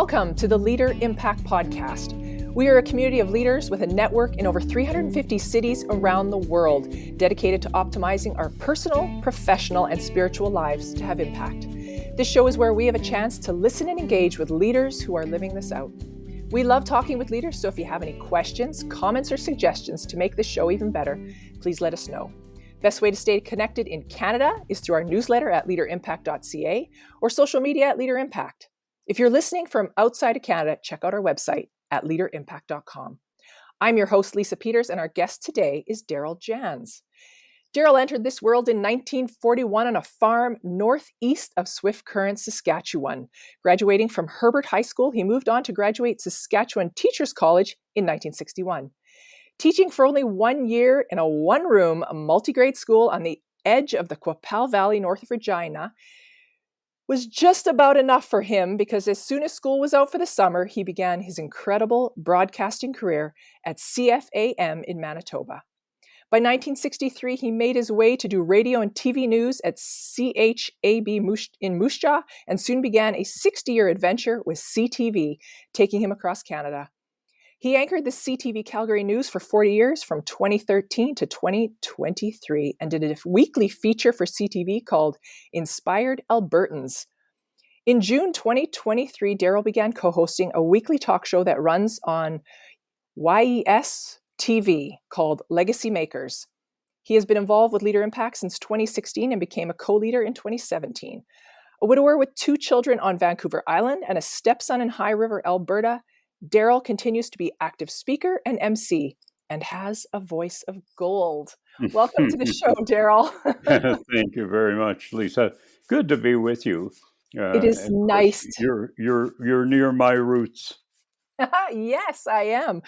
Welcome to the LeaderImpact podcast. We are a community of leaders with a network in over 350 cities around the world, dedicated to optimizing our personal, professional, and spiritual lives to have impact. This show is where we have a chance to listen and engage with leaders who are living this out. We love talking with leaders, so if you have any questions, comments, or suggestions to make this show even better, please let us know. Best way to stay connected in Canada is through our newsletter at leaderimpact.ca or social media at LeaderImpact. If you're listening from outside of Canada, check out our website at leaderimpact.com. I'm your host, Lisa Peters, and our guest today is Darrel Janz. Darrel entered this world in 1941 on a farm northeast of Swift Current, Saskatchewan. Graduating from Herbert High School, he moved on to graduate Saskatchewan Teachers College in 1961. Teaching for only 1 year in a one-room multi-grade school on the edge of the Qu'Appelle Valley north of Regina was just about enough for him, because as soon as school was out for the summer, he began his incredible broadcasting career at CFAM in Manitoba. By 1963, he made his way to do radio and TV news at CHAB in Moose Jaw, and soon began a 60-year adventure with CTV, taking him across Canada. He anchored the CTV Calgary News for 40 years, from 2013 to 2023, and did a weekly feature for CTV called Inspired Albertans. In June 2023, Darrel began co-hosting a weekly talk show that runs on YES TV called Legacy Makers. He has been involved with LeaderImpact since 2016 and became a co-leader in 2017. A widower with 2 children on Vancouver Island and a stepson in High River, Alberta, Darrel continues to be active speaker and MC and has a voice of gold. Welcome to the show, Darrel. Thank you very much, Lisa. Good to be with you. It is nice. You're near my roots. Yes, I am,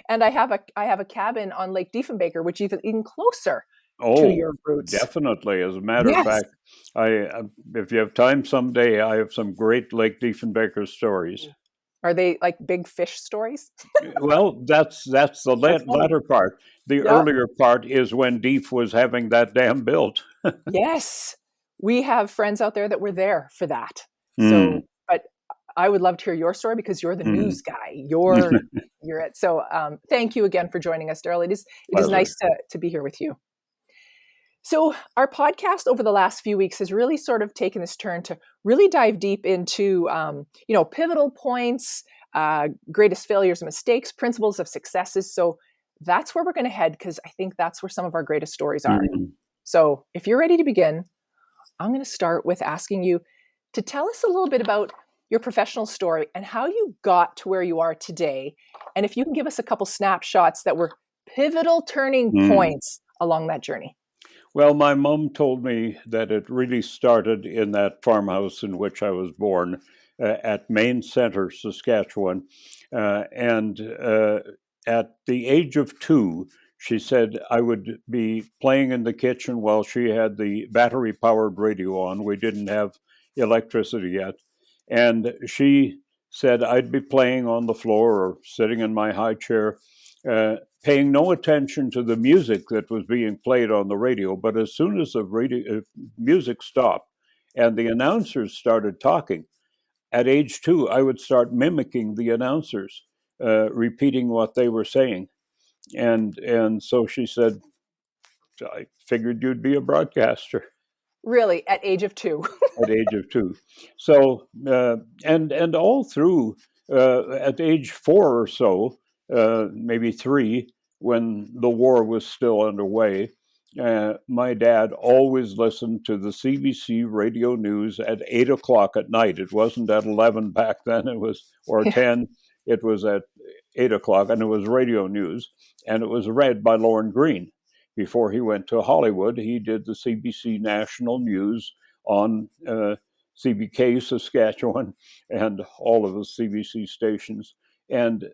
and I have a cabin on Lake Diefenbaker, which is even closer to your roots. Definitely. As a matter of fact, if you have time someday, I have some great Lake Diefenbaker stories. Are they like big fish stories? Well, that's the latter part. The earlier part is when Dief was having that dam built. Yes, we have friends out there that were there for that. So, but I would love to hear your story, because you're the news guy. You're it. So, thank you again for joining us, Darrel. It is nice to be here with you. So our podcast over the last few weeks has really sort of taken this turn to really dive deep into, pivotal points, greatest failures and mistakes, principles of successes. So that's where we're going to head, because I think that's where some of our greatest stories are. So if you're ready to begin, I'm going to start with asking you to tell us a little bit about your professional story and how you got to where you are today. And if you can give us a couple snapshots that were pivotal turning points along that journey. Well, my mom told me that it really started in that farmhouse in which I was born at Main Center, Saskatchewan. And at the age of 2, she said I would be playing in the kitchen while she had the battery-powered radio on. We didn't have electricity yet. And she said I'd be playing on the floor or sitting in my high chair, paying no attention to the music that was being played on the radio. But as soon as the music stopped and the announcers started talking, at age 2, I would start mimicking the announcers, repeating what they were saying. And so she said, I figured you'd be a broadcaster. Really, at age of 2? At age of 2. So, and all through, at age 4 or so, maybe 3, when the war was still underway, my dad always listened to the CBC radio news at 8 o'clock at night. It wasn't at 11 back then, or 10. It was at 8 o'clock, and it was radio news, and it was read by Lorne Green. Before he went to Hollywood, he did the CBC National News on CBK Saskatchewan and all of the CBC stations. And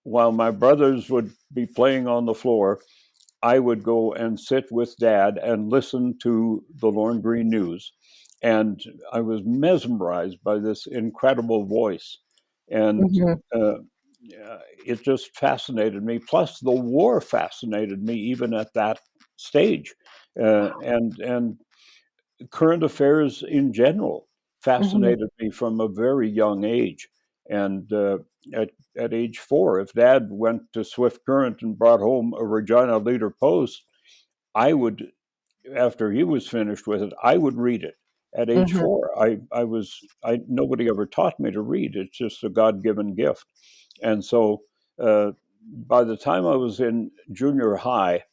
while my brothers would be playing on the floor, I would go and sit with Dad and listen to the Lorne Green News. And I was mesmerized by this incredible voice. And it just fascinated me. Plus, the war fascinated me even at that stage. And current affairs in general fascinated me from a very young age. And at age 4, if Dad went to Swift Current and brought home a Regina Leader Post, I would, after he was finished with it, I would read it. At age Mm-hmm. 4, nobody ever taught me to read. It's just a God-given gift. And so by the time I was in junior high,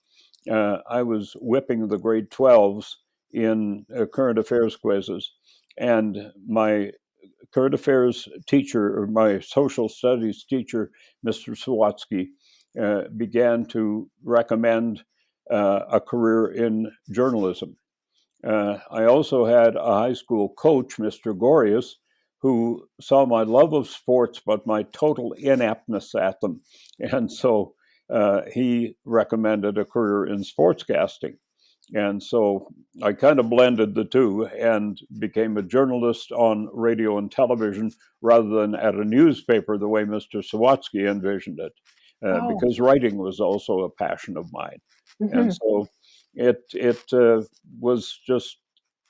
I was whipping the grade 12s in current affairs quizzes. And my current affairs teacher, or my social studies teacher, Mr. Sawatsky, began to recommend a career in journalism. I also had a high school coach, Mr. Gorius, who saw my love of sports, but my total inaptness at them. And so he recommended a career in sportscasting. And so I kind of blended the two and became a journalist on radio and television rather than at a newspaper the way Mr. Sawatsky envisioned it, because writing was also a passion of mine. Mm-hmm. And so it was just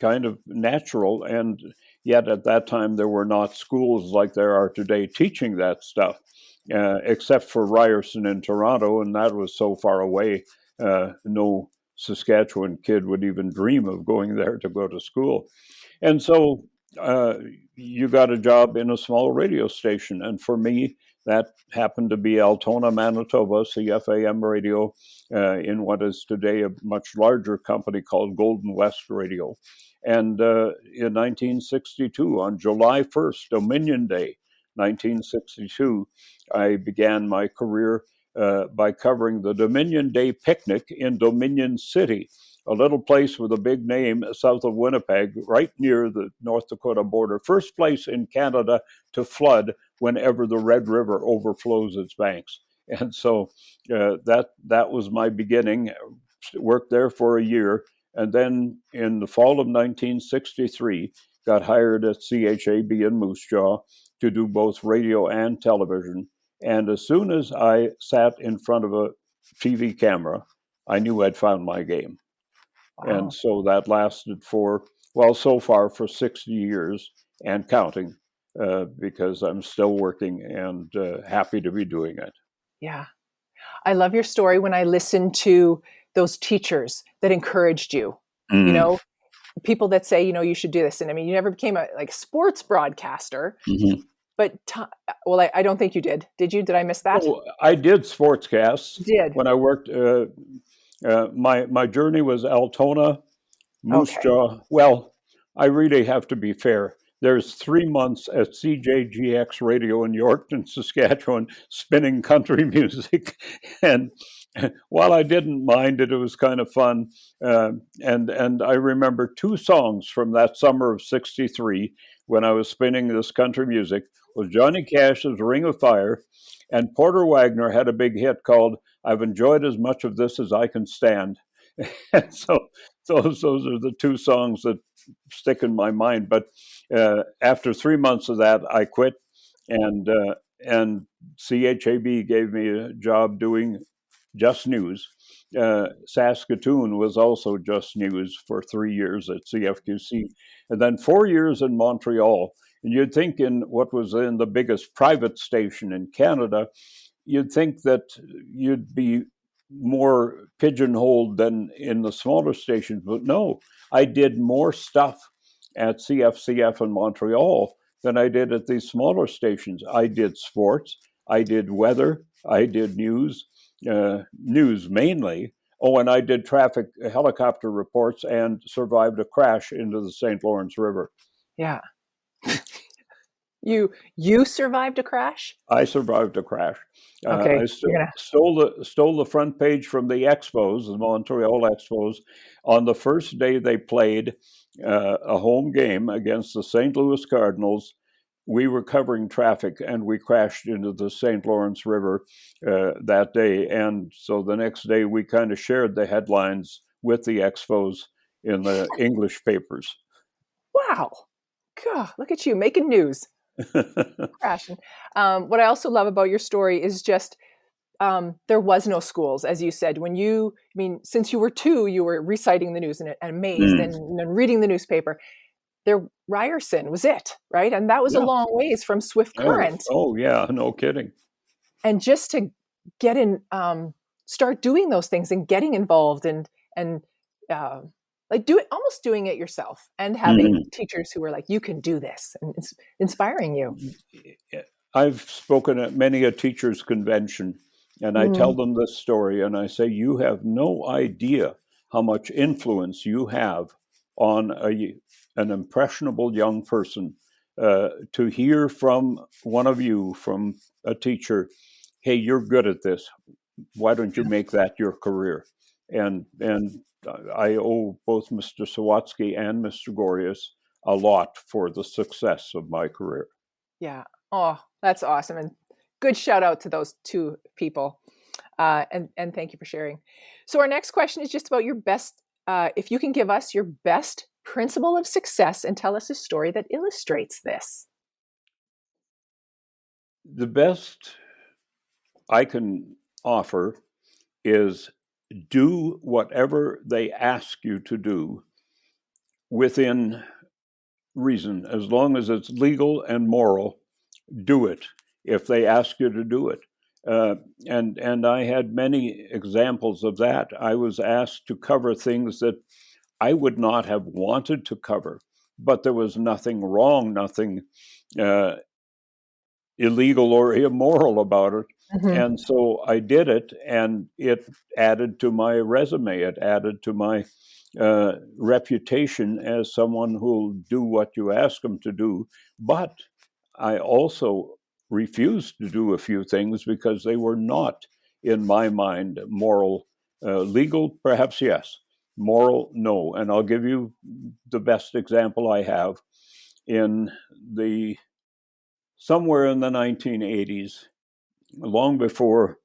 kind of natural. And yet at that time, there were not schools like there are today teaching that stuff, except for Ryerson in Toronto, and that was so far away, no Saskatchewan kid would even dream of going there to go to school. And so you got a job in a small radio station. And for me, that happened to be Altona, Manitoba, CFAM radio, in what is today a much larger company called Golden West Radio. And in 1962, on July 1st, Dominion Day, 1962, I began my career by covering the Dominion Day picnic in Dominion City, a little place with a big name south of Winnipeg, right near the North Dakota border. First place in Canada to flood whenever the Red River overflows its banks. And so that was my beginning. Worked there for a year. And then in the fall of 1963, got hired at CHAB in Moose Jaw to do both radio and television. And as soon as I sat in front of a TV camera, I knew I'd found my game. Wow. And so that lasted so far for 60 years and counting, because I'm still working and happy to be doing it. Yeah. I love your story when I listened to those teachers that encouraged you, you know, people that say, you should do this. And I mean, you never became a sports broadcaster. Mm-hmm. But, I don't think you did. Did you? Did I miss that? Oh, I did sportscasts. When I worked, my journey was Altona, Moose Jaw. Well, I really have to be fair. There's 3 months at CJGX Radio in Yorkton, Saskatchewan, spinning country music. And while I didn't mind it, it was kind of fun. And I remember 2 songs from that summer of '63 when I was spinning this country music was Johnny Cash's Ring of Fire, and Porter Wagner had a big hit called I've Enjoyed as Much of This as I Can Stand. And so those are the 2 songs that stick in my mind. But after 3 months of that, I quit, and CHAB gave me a job doing Just News. Saskatoon was also Just News for 3 years at CFQC, and then 4 years in Montreal. And you'd think in what was then the biggest private station in Canada, you'd think that you'd be more pigeonholed than in the smaller stations. But no, I did more stuff at CFCF in Montreal than I did at these smaller stations. I did sports, I did weather, I did news mainly. Oh, and I did traffic helicopter reports and survived a crash into the St. Lawrence River. Yeah. You survived a crash? I survived a crash. Okay. I stole the front page from the Expos, the Montreal Expos, on the first day they played a home game against the St. Louis Cardinals. We were covering traffic and we crashed into the St. Lawrence River that day. And so the next day we kind of shared the headlines with the Expos in the English papers. Wow. God, look at you making news. Crashing. What I also love about your story is just there was no schools, as you said. Since you were 2, you were reciting the news and amazed and reading the newspaper. their Ryerson was it, right? And that was a Yeah. long ways from Swift Current. Oh, yeah, no kidding. And just to get in, start doing those things and getting involved and like almost doing it yourself, and having teachers who were like, you can do this, and it's inspiring you. I've spoken at many a teachers' convention, and I tell them this story, and I say, you have no idea how much influence you have on an impressionable young person, to hear from one of you, from a teacher, hey, you're good at this. Why don't you make that your career? And I owe both Mr. Sawatsky and Mr. Gorius a lot for the success of my career. Yeah. Oh, that's awesome. And good shout out to those two people. And thank you for sharing. So our next question is just about your best, if you can give us your best principle of success and tell us a story that illustrates this. The best I can offer is do whatever they ask you to do within reason. As long as it's legal and moral, do it if they ask you to do it. And I had many examples of that. I was asked to cover things that I would not have wanted to cover, but there was nothing wrong, nothing illegal or immoral about it. And so I did it, and it added to my resume. It added to my reputation as someone who'll do what you ask them to do. But I also refused to do a few things because they were not, in my mind, moral. Legal, perhaps yes. Moral, no. And I'll give you the best example I have. Somewhere in the 1980s, long before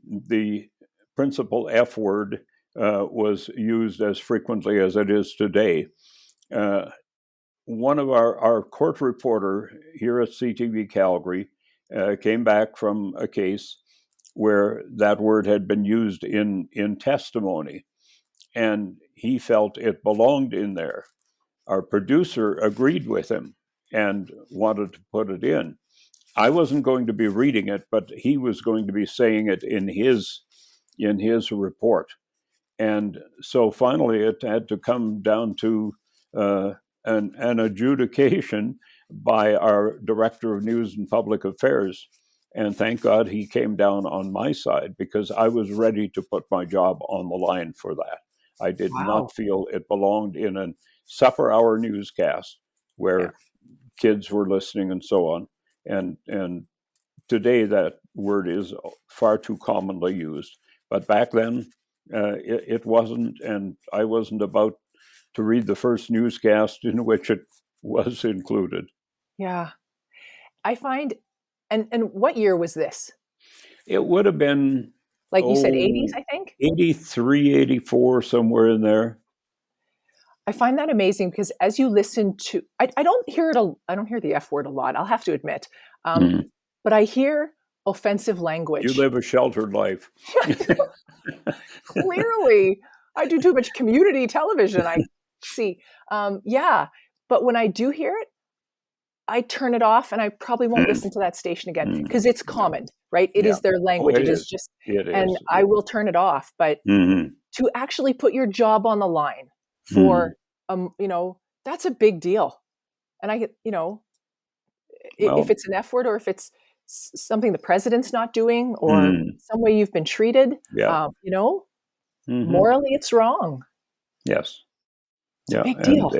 the principal F word was used as frequently as it is today, one of our court reporter here at CTV Calgary came back from a case where that word had been used in testimony, and he felt it belonged in there. Our producer agreed with him and wanted to put it in. I wasn't going to be reading it, but he was going to be saying it in his report. And so finally it had to come down to an adjudication by our Director of News and Public Affairs. And thank God he came down on my side, because I was ready to put my job on the line for that. I did not feel it belonged in a supper hour newscast where kids were listening and so on. And today that word is far too commonly used. But back then, it wasn't, and I wasn't about to read the first newscast in which it was included. Yeah. I find, and what year was this? It would have been, like you said, 80s, I think? 83, 84, somewhere in there. I find that amazing because as you listen to, I don't hear I don't hear the F word a lot, I'll have to admit. But I hear offensive language. You live a sheltered life. Clearly, I do too much community television, I see. But when I do hear it, I turn it off, and I probably won't listen to that station again because it's common, right? It is their language. It is just, and I will turn it off. But to actually put your job on the line for, that's a big deal. And I get, if it's an F word, or if it's something the president's not doing, or some way you've been treated, morally it's wrong. Yes. It's a big deal.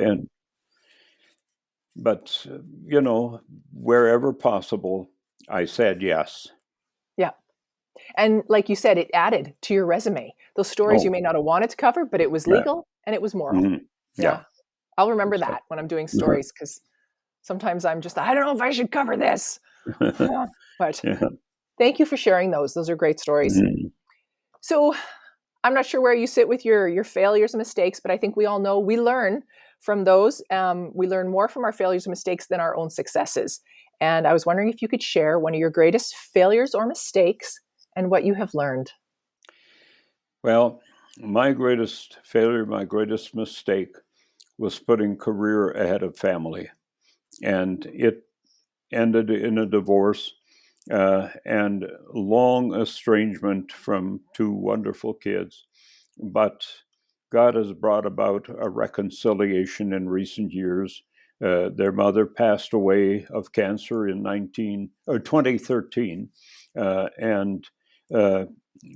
But, wherever possible, I said yes. Yeah. And like you said, it added to your resume. Those stories you may not have wanted to cover, but it was legal and it was moral. Yeah. I'll remember that when I'm doing stories, because sometimes I'm just, I don't know if I should cover this. But thank you for sharing those. Those are great stories. So I'm not sure where you sit with your failures and mistakes, but I think we all know we learn from those. We learn more from our failures and mistakes than our own successes. And I was wondering if you could share one of your greatest failures or mistakes and what you have learned. Well, my greatest failure, my greatest mistake was putting career ahead of family. And it ended in a divorce and long estrangement from two wonderful kids. But God has brought about a reconciliation in recent years. Their mother passed away of cancer in 2013, and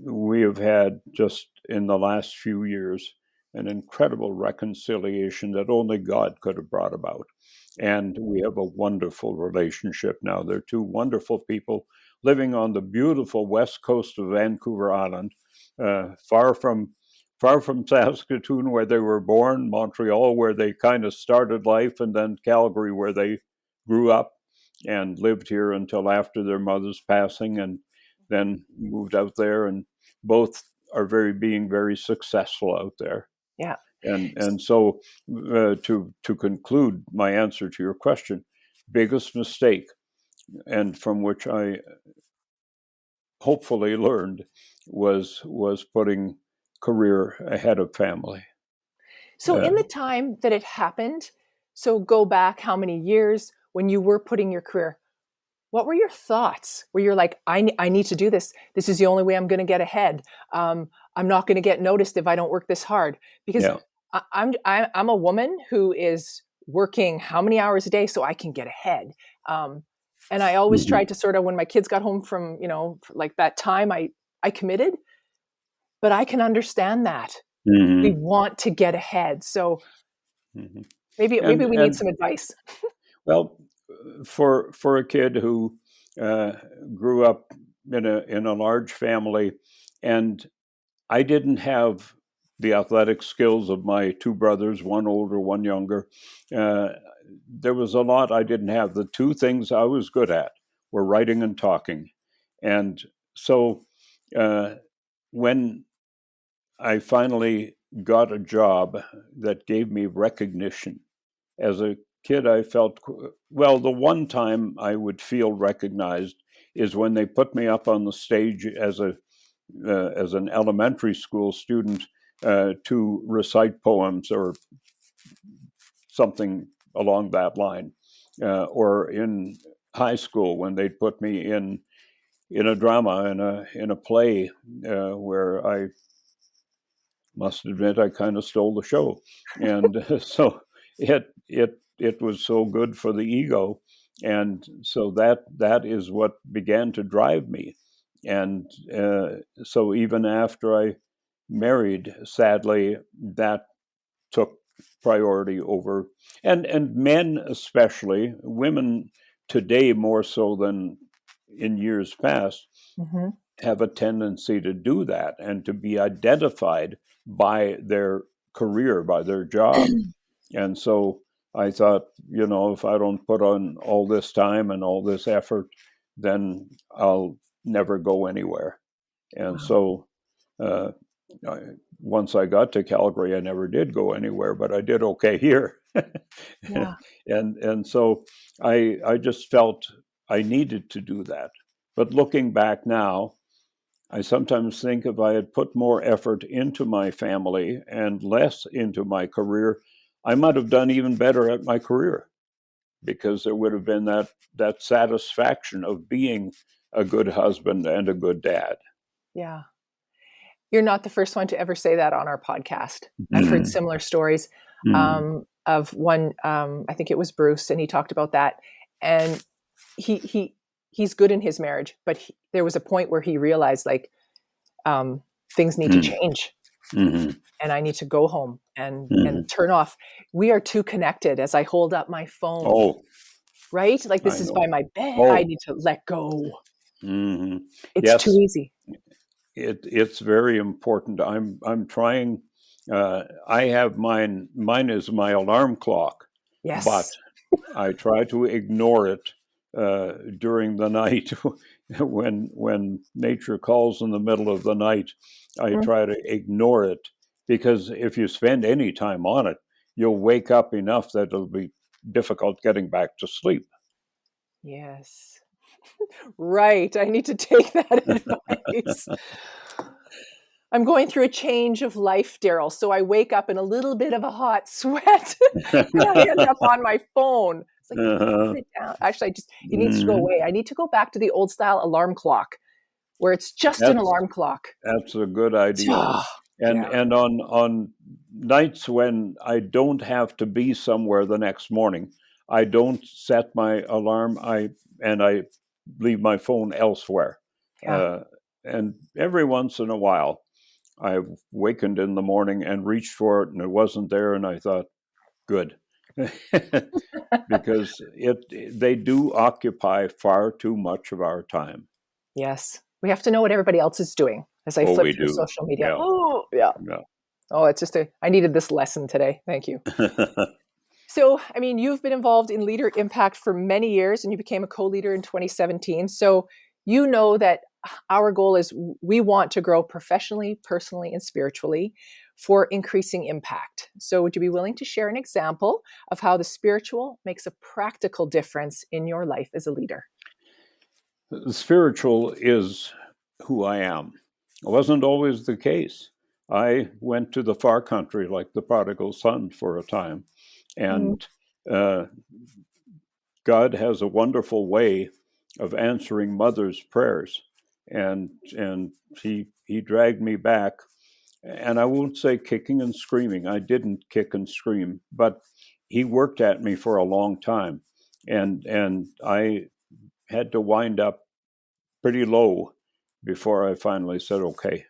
we have had just in the last few years an incredible reconciliation that only God could have brought about. And we have a wonderful relationship now. They're two wonderful people living on the beautiful west coast of Vancouver Island, far from Saskatoon, where they were born, Montreal, where they kind of started life, and then Calgary, where they grew up and lived here until after their mother's passing, and then moved out there. And both are being very successful out there. Yeah. And so to conclude my answer to your question, biggest mistake, and from which I hopefully learned, was putting career ahead of family. So in the time that it happened, so go back how many years when you were putting your career, what were your thoughts? Where you're like, I need to do this. This is the only way I'm going to get ahead. I'm not going to get noticed if I don't work this hard. Because I'm a woman who is working how many hours a day so I can get ahead. And I always tried to sort of, when my kids got home from, like that time, I committed. But I can understand that. We want to get ahead. So maybe we need some advice. Well, for a kid who grew up in a large family, and I didn't have the athletic skills of my two brothers, one older, one younger. There was a lot I didn't have. The two things I was good at were writing and talking. And so when I finally got a job that gave me recognition, as a kid, I felt, well, the one time I would feel recognized is when they put me up on the stage as an elementary school student to recite poems or something along that line, or in high school when they'd put me in a drama, in a play, where I must admit I kind of stole the show, and so it was so good for the ego, and so that is what began to drive me, and so even after I married, sadly, that took priority over, and men especially, women today more so than in years past, have a tendency to do that and to be identified by their career, by their job. And so I thought, if I don't put on all this time and all this effort, then I'll never go anywhere. And so once I got to Calgary, I never did go anywhere, but I did okay here. And so I just felt I needed to do that. But looking back now, I sometimes think if I had put more effort into my family and less into my career, I might have done even better at my career, because there would have been that satisfaction of being a good husband and a good dad. Yeah. You're not the first one to ever say that on our podcast. I've heard similar stories of one, I think it was Bruce, and he talked about that. And he's good in his marriage, but there was a point where he realized, like, things need to change, and I need to go home and turn off. We are too connected. As I hold up my phone, right? Like, this is by my bed. I need to let go. It's too easy. It's very important. I'm trying. I have mine. Mine is my alarm clock. Yes. But I try to ignore it during the night. When nature calls in the middle of the night, I try to ignore it, because if you spend any time on it, you'll wake up enough that it'll be difficult getting back to sleep. Yes. Right. I need to take that advice. I'm going through a change of life, Darrel. So I wake up in a little bit of a hot sweat and I end up on my phone. It's like, Uh-huh. put it down. Actually, it needs to go Mhm. away. I need to go back to the old style alarm clock where it's just an That's alarm clock. that's a good idea. Oh, And yeah. on nights when I don't have to be somewhere the next morning, I don't set my alarm. I leave my phone elsewhere. Yeah. Uh, and every once in a while, I've wakened in the morning and reached for it, and it wasn't there, and I thought, good, because they do occupy far too much of our time. Yes. We have to know what everybody else is doing as I Oh, flip we through do. social media. Yeah, Oh, yeah. yeah. Oh, it's just I needed this lesson today. Thank you. So, I mean, you've been involved in Leader Impact for many years and you became a co-leader in 2017. So, you know that our goal is we want to grow professionally, personally, and spiritually for increasing impact. So, would you be willing to share an example of how the spiritual makes a practical difference in your life as a leader? Spiritual is who I am. It wasn't always the case. I went to the far country like the prodigal son for a time, Mm, and uh, God has a wonderful way of answering mothers' prayers, and he dragged me back, and I won't say kicking and screaming. I didn't kick and scream, but he worked at me for a long time, and I had to wind up pretty low before I finally said, okay,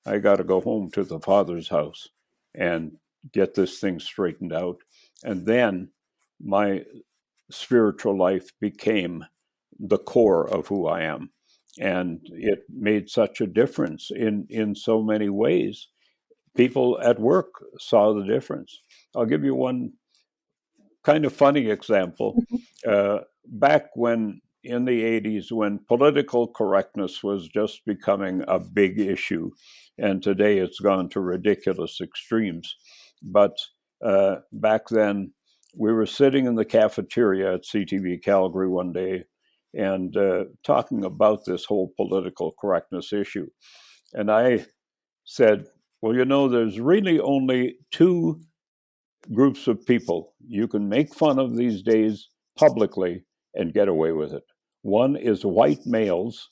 I got to go home to the Father's house and get this thing straightened out. And then my spiritual life became the core of who I am. And it made such a difference in so many ways. People at work saw the difference. I'll give you one kind of funny example. Back when in the 80s, when political correctness was just becoming a big issue, and today it's gone to ridiculous extremes. But back then, we were sitting in the cafeteria at CTV Calgary one day and talking about this whole political correctness issue. And I said, well, you know, there's really only two groups of people you can make fun of these days publicly and get away with it. One is white males,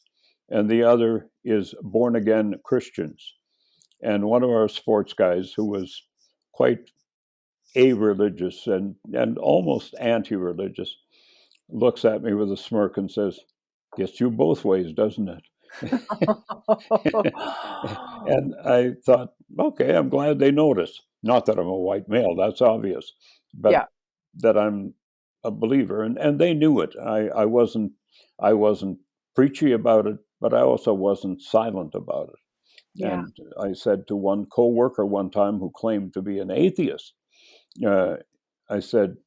and the other is born again Christians. And one of our sports guys, who was quite a-religious and almost anti-religious, looks at me with a smirk and says, gets you both ways, doesn't it? And I thought, okay, I'm glad they noticed. Not that I'm a white male, that's obvious, but yeah. that I'm a believer, and they knew it. I wasn't preachy about it, but I also wasn't silent about it. Yeah. And I said to one coworker one time who claimed to be an atheist, uh, I said,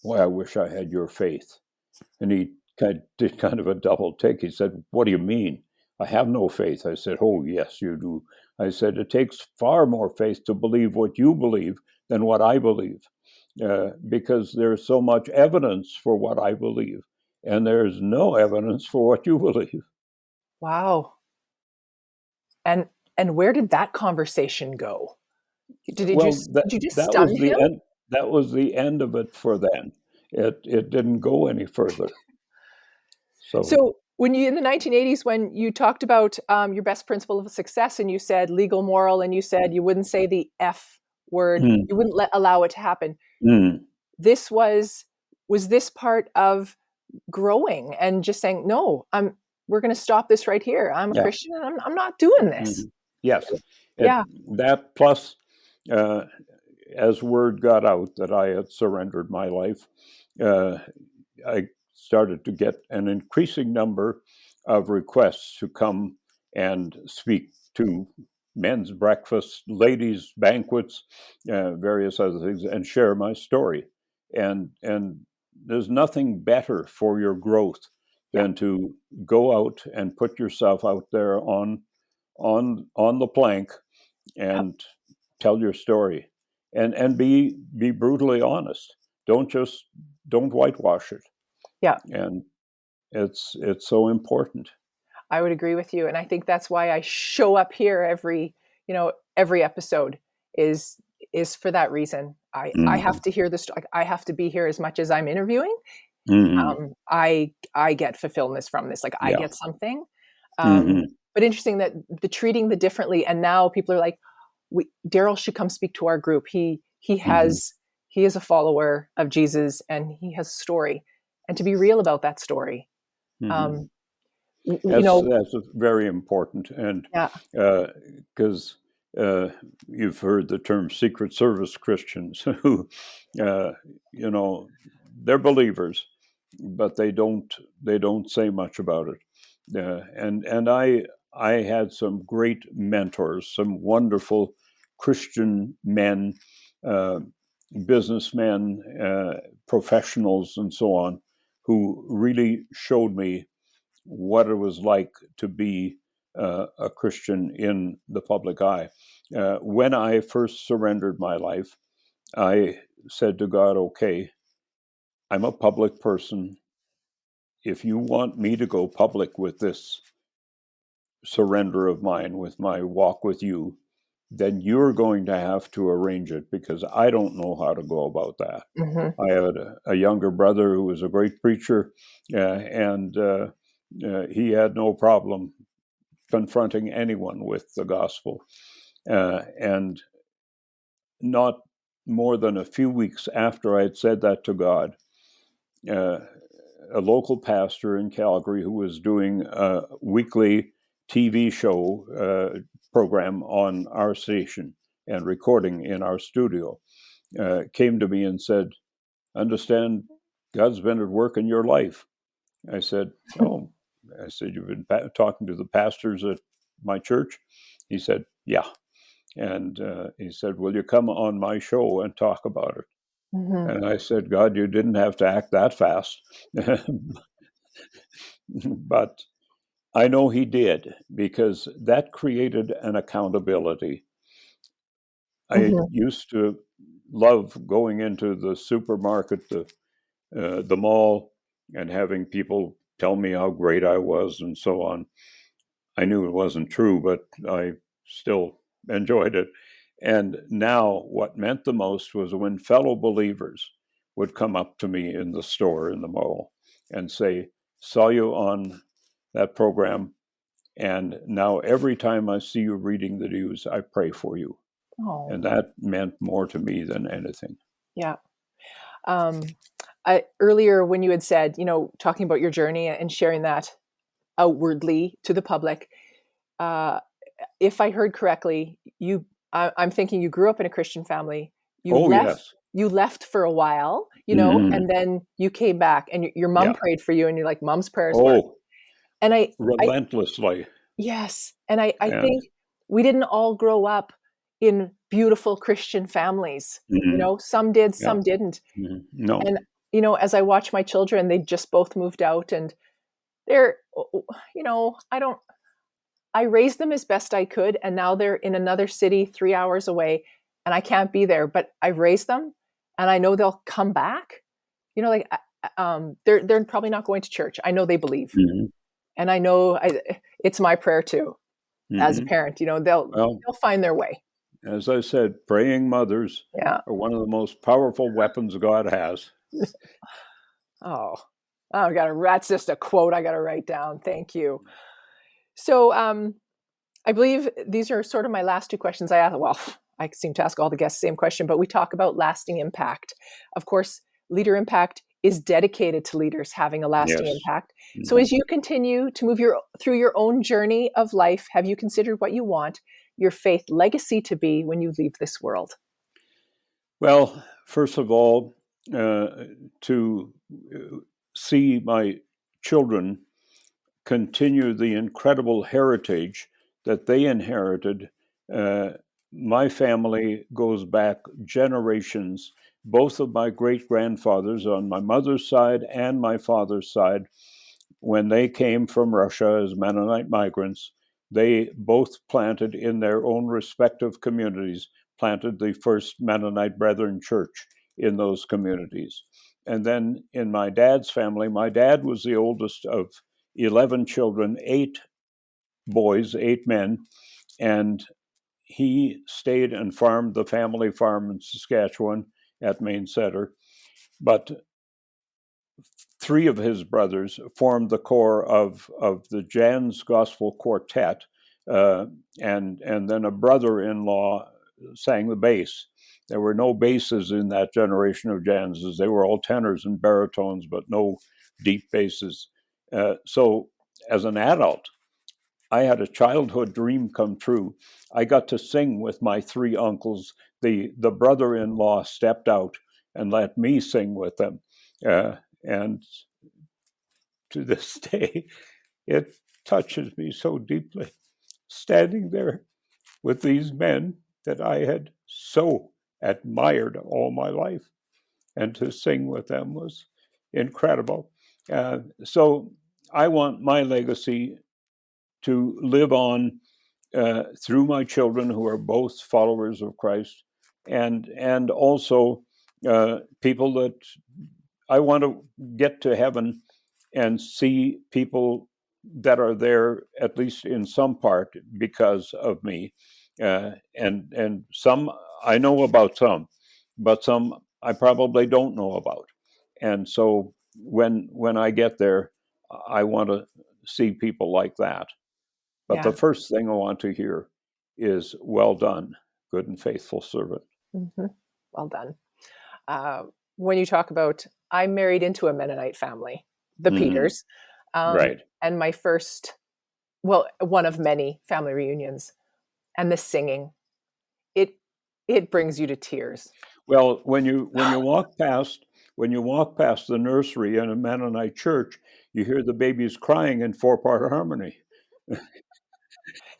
"Boy, I wish I had your faith." And he did kind of a double take. He said, "What do you mean? I have no faith." I said, "Oh, yes, you do." I said, "It takes far more faith to believe what you believe than what I believe, because there's so much evidence for what I believe, and there's no evidence for what you believe." Wow. And where did that conversation go? Well, Did you just that stun was the him? end. That was the end of it for them. It didn't go any further. So. So when you in the 1980s, when you talked about your best principle of success, and you said legal, moral, and you said you wouldn't say the F word, Mm, you wouldn't allow it to happen. mm, This was this part of growing and just saying, no, we're going to stop this right here. I'm a yeah. Christian and I'm not doing this. Mhm. Yes, it, Yeah. that plus, uh, as word got out that I had surrendered my life, uh, I started to get an increasing number of requests to come and speak to men's breakfasts, ladies' banquets, various other things, and share my story. And there's nothing better for your growth Yeah. than to go out and put yourself out there on the plank Yeah. and tell your story, and be brutally honest. Don't whitewash it. Yeah. And it's so important. I would agree with you. And I think that's why I show up here every every episode is for that reason. I have to hear this. I have to be here as much as I'm interviewing. I get fulfillment from this. Like I Yeah. get something. Mm-hmm. But interesting that the treating the differently, and now people are like, Darrel should come speak to our group. He is a follower of Jesus, and he has a story, and to be real about that story. That's very important, and Yeah. because you've heard the term Secret Service Christians, who, they're believers, but they don't say much about it. And I had some great mentors, some wonderful Christian men, businessmen, professionals, and so on, who really showed me what it was like to be a Christian in the public eye. When I first surrendered my life, I said to God, okay, I'm a public person. If you want me to go public with this surrender of mine, with my walk with you, then you're going to have to arrange it, because I don't know how to go about that. Mm-hmm. I had a younger brother who was a great preacher, and he had no problem confronting anyone with the gospel. And not more than a few weeks after I had said that to God, a local pastor in Calgary who was doing a weekly TV show program on our station and recording in our studio came to me and said, understand God's been at work in your life. I said, oh. I said, you've been talking to the pastors at my church? He said, yeah. And he said, will you come on my show and talk about it? Mm-hmm. And I said, God, you didn't have to act that fast. But I know he did, because that created an accountability. I used to love going into the supermarket, the mall, and having people tell me how great I was and so on. I knew it wasn't true, but I still enjoyed it. And now what meant the most was when fellow believers would come up to me in the store, in the mall, and say, saw you on that program, and now every time I see you reading the news, I pray for you. Oh. And that meant more to me than anything. Yeah. Earlier when you had said, talking about your journey and sharing that outwardly to the public, if I heard correctly, I'm thinking you grew up in a Christian family. Yes. You left for a while, and then you came back, and your mom prayed for you, and you're like, mom's prayers work. And relentlessly. Yes. And I think we didn't all grow up in beautiful Christian families. Some did, some didn't. No. And, as I watch my children, they just both moved out, and they're, I raised them as best I could. And now they're in another city 3 hours away, and I can't be there, but I've raised them, and I know they'll come back. They're probably not going to church. I know they believe. And I know it's my prayer too, as a parent, they'll find their way. As I said, praying mothers are one of the most powerful weapons God has. That's just a quote I got to write down. Thank you. So I believe these are sort of my last two questions I ask. Well, I seem to ask all the guests the same question, but we talk about lasting impact. Of course, LeaderImpact is dedicated to leaders having a lasting impact. So as you continue to move through your own journey of life, have you considered what you want your faith legacy to be when you leave this world? Well, first of all, to see my children continue the incredible heritage that they inherited. My family goes back generations. Both of my great-grandfathers on my mother's side and my father's side, when they came from Russia as Mennonite migrants, they both planted in their own respective communities, planted the first Mennonite Brethren Church in those communities. And then in my dad's family, my dad was the oldest of 11 children, 8 boys, 8 men, and he stayed and farmed the family farm in Saskatchewan at Maine Center. But three of his brothers formed the core of the Janz Gospel Quartet, and then a brother-in-law sang the bass. There were no basses in that generation of Janzes. They were all tenors and baritones, but no deep basses. So as an adult, I had a childhood dream come true. I got to sing with my three uncles. The brother-in-law stepped out and let me sing with them. And to this day, it touches me so deeply, standing there with these men that I had so admired all my life. And to sing with them was incredible. So I want my legacy to live on through my children, who are both followers of Christ, and also people that I want to get to heaven and see people that are there, at least in some part, because of me. And some I know about some, but some I probably don't know about. And so when I get there, I want to see people like that. But the first thing I want to hear is, "Well done, good and faithful servant." Mm-hmm. Well done. When you talk about, I'm married into a Mennonite family, the Peters, Right. and my first, well, one of many family reunions, and the singing, it brings you to tears. Well, when you walk past the nursery in a Mennonite church, you hear the babies crying in 4-part harmony.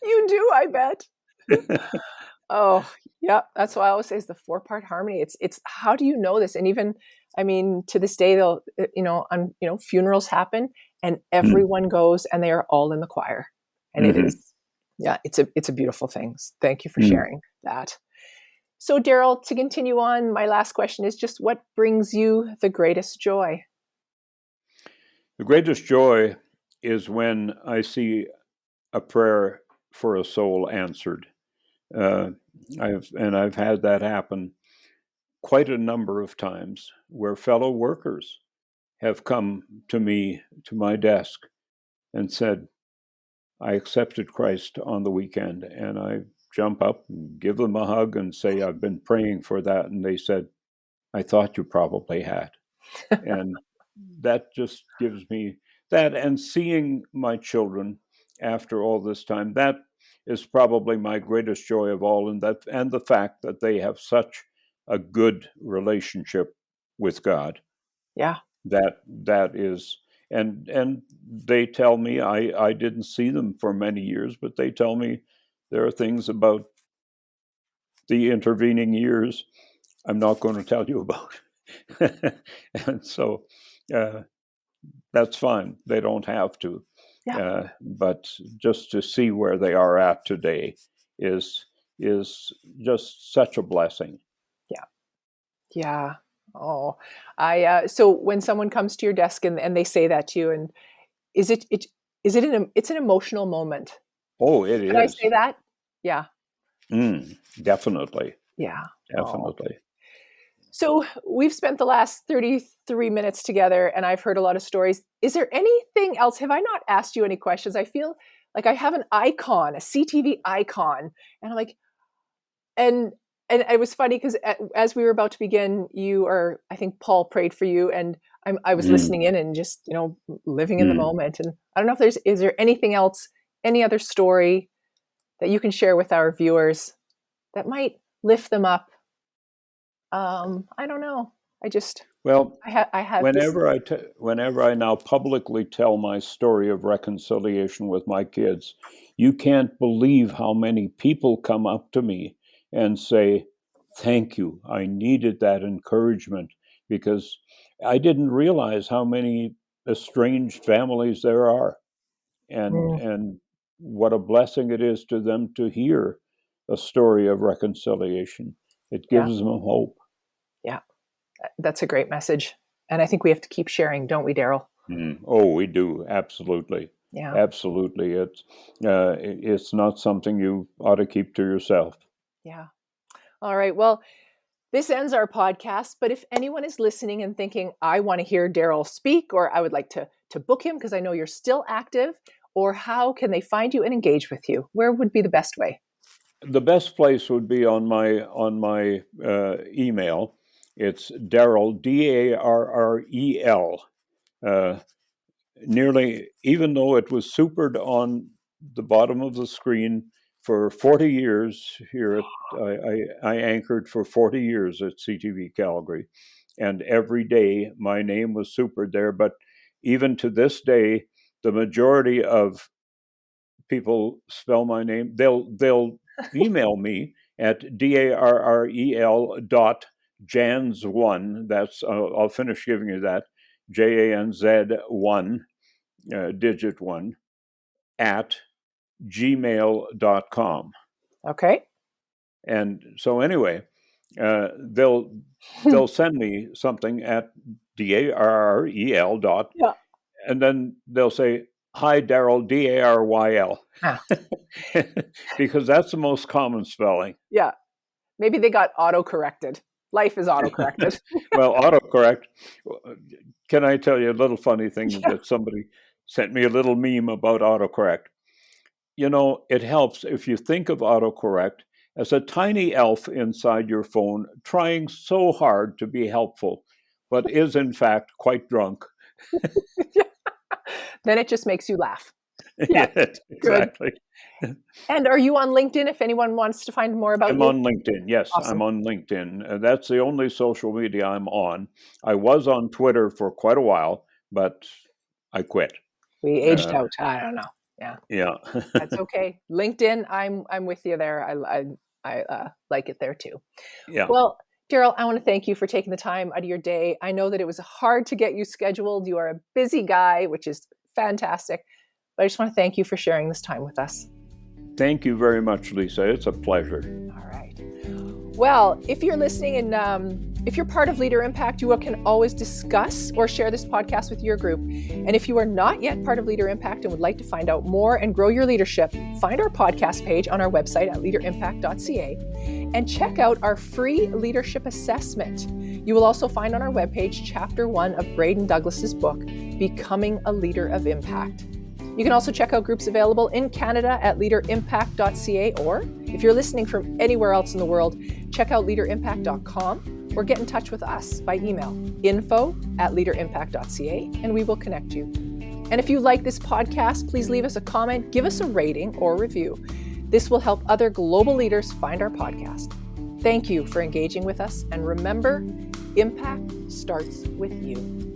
You do, I bet. Oh, yeah. That's why I always say is the 4-part harmony. It's how do you know this? And even, I mean, to this day, they'll, funerals happen and everyone goes and they are all in the choir. And it is, it's a beautiful thing. Thank you for sharing that. So Darrel, to continue on, my last question is just, what brings you the greatest joy? The greatest joy is when I see a prayer for a soul answered. I've had that happen quite a number of times, where fellow workers have come to me, to my desk, and said, "I accepted Christ on the weekend," and I jump up and give them a hug and say, "I've been praying for that," and they said, "I thought you probably had." And that just gives me that, and seeing my children after all this time, that is probably my greatest joy of all, and the fact that they have such a good relationship with God. Yeah. That is, and they tell me, I didn't see them for many years, but they tell me there are things about the intervening years I'm not going to tell you about. And so that's fine. They don't have to. Yeah. But just to see where they are at today is just such a blessing. Yeah. Yeah. Oh, so when someone comes to your desk and they say that to you, and it's an emotional moment. Oh, it is. Can I say that? Yeah. Definitely. Yeah. Definitely. Oh. So we've spent the last 33 minutes together and I've heard a lot of stories. Is there anything else? Have I not asked you any questions? I feel like I have an icon, a CTV icon. And I'm like, and it was funny because as we were about to begin, I think Paul prayed for you, and I was listening in and just, living in the moment. And I don't know if is there anything else, any other story that you can share with our viewers that might lift them up? I don't know. I had whenever I now publicly tell my story of reconciliation with my kids, you can't believe how many people come up to me and say, "Thank you. I needed that encouragement," because I didn't realize how many estranged families there are, and what a blessing it is to them to hear a story of reconciliation. It gives them hope. Yeah, that's a great message. And I think we have to keep sharing, don't we, Darrel? Oh, we do. Absolutely. Yeah. Absolutely. It's not something you ought to keep to yourself. Yeah. All right. Well, this ends our podcast, but if anyone is listening and thinking, I want to hear Darrel speak, or I would like to book him because I know you're still active, or how can they find you and engage with you? Where would be the best way? The best place would be on my email. It's Darrel, Darrel. Nearly, even though it was supered on the bottom of the screen for 40 years here, I anchored for 40 years at CTV Calgary, and every day my name was supered there. But even to this day, the majority of people spell my name. They'll email me at darrel.janz1. That's I'll finish giving you that. JANZ1, digit 1, at gmail.com. Okay. And so anyway, they'll send me something at DARREL dot, Yeah. and then they'll say, "Hi, Darrel, DARYL," because that's the most common spelling. Yeah. Maybe they got auto-corrected. Life is auto-corrected. Well, autocorrect. Can I tell you a little funny thing that somebody sent me a little meme about autocorrect? You know, it helps if you think of autocorrect as a tiny elf inside your phone trying so hard to be helpful, but is in fact quite drunk. Then it just makes you laugh. Yeah, exactly. Good. And are you on LinkedIn if anyone wants to find more about you? I'm on LinkedIn. Yes, Awesome. I'm on LinkedIn. That's the only social media I'm on. I was on Twitter for quite a while, but I quit. We aged out. I don't know. Yeah. Yeah. That's okay. LinkedIn, I'm with you there. I like it there too. Yeah. Well, Darrel, I want to thank you for taking the time out of your day. I know that it was hard to get you scheduled. You are a busy guy, which is fantastic. But I just want to thank you for sharing this time with us. Thank you very much, Lisa. It's a pleasure. All right. Well, if you're listening and if you're part of Leader Impact, you can always discuss or share this podcast with your group. And if you are not yet part of Leader Impact and would like to find out more and grow your leadership, find our podcast page on our website at leaderimpact.ca and check out our free leadership assessment. You will also find on our webpage Chapter 1 of Braden Douglas's book, Becoming a Leader of Impact. You can also check out groups available in Canada at leaderimpact.ca, or if you're listening from anywhere else in the world, check out leaderimpact.com or get in touch with us by email, info@leaderimpact.ca, and we will connect you. And if you like this podcast, please leave us a comment, give us a rating or review. This will help other global leaders find our podcast. Thank you for engaging with us, and remember, impact starts with you.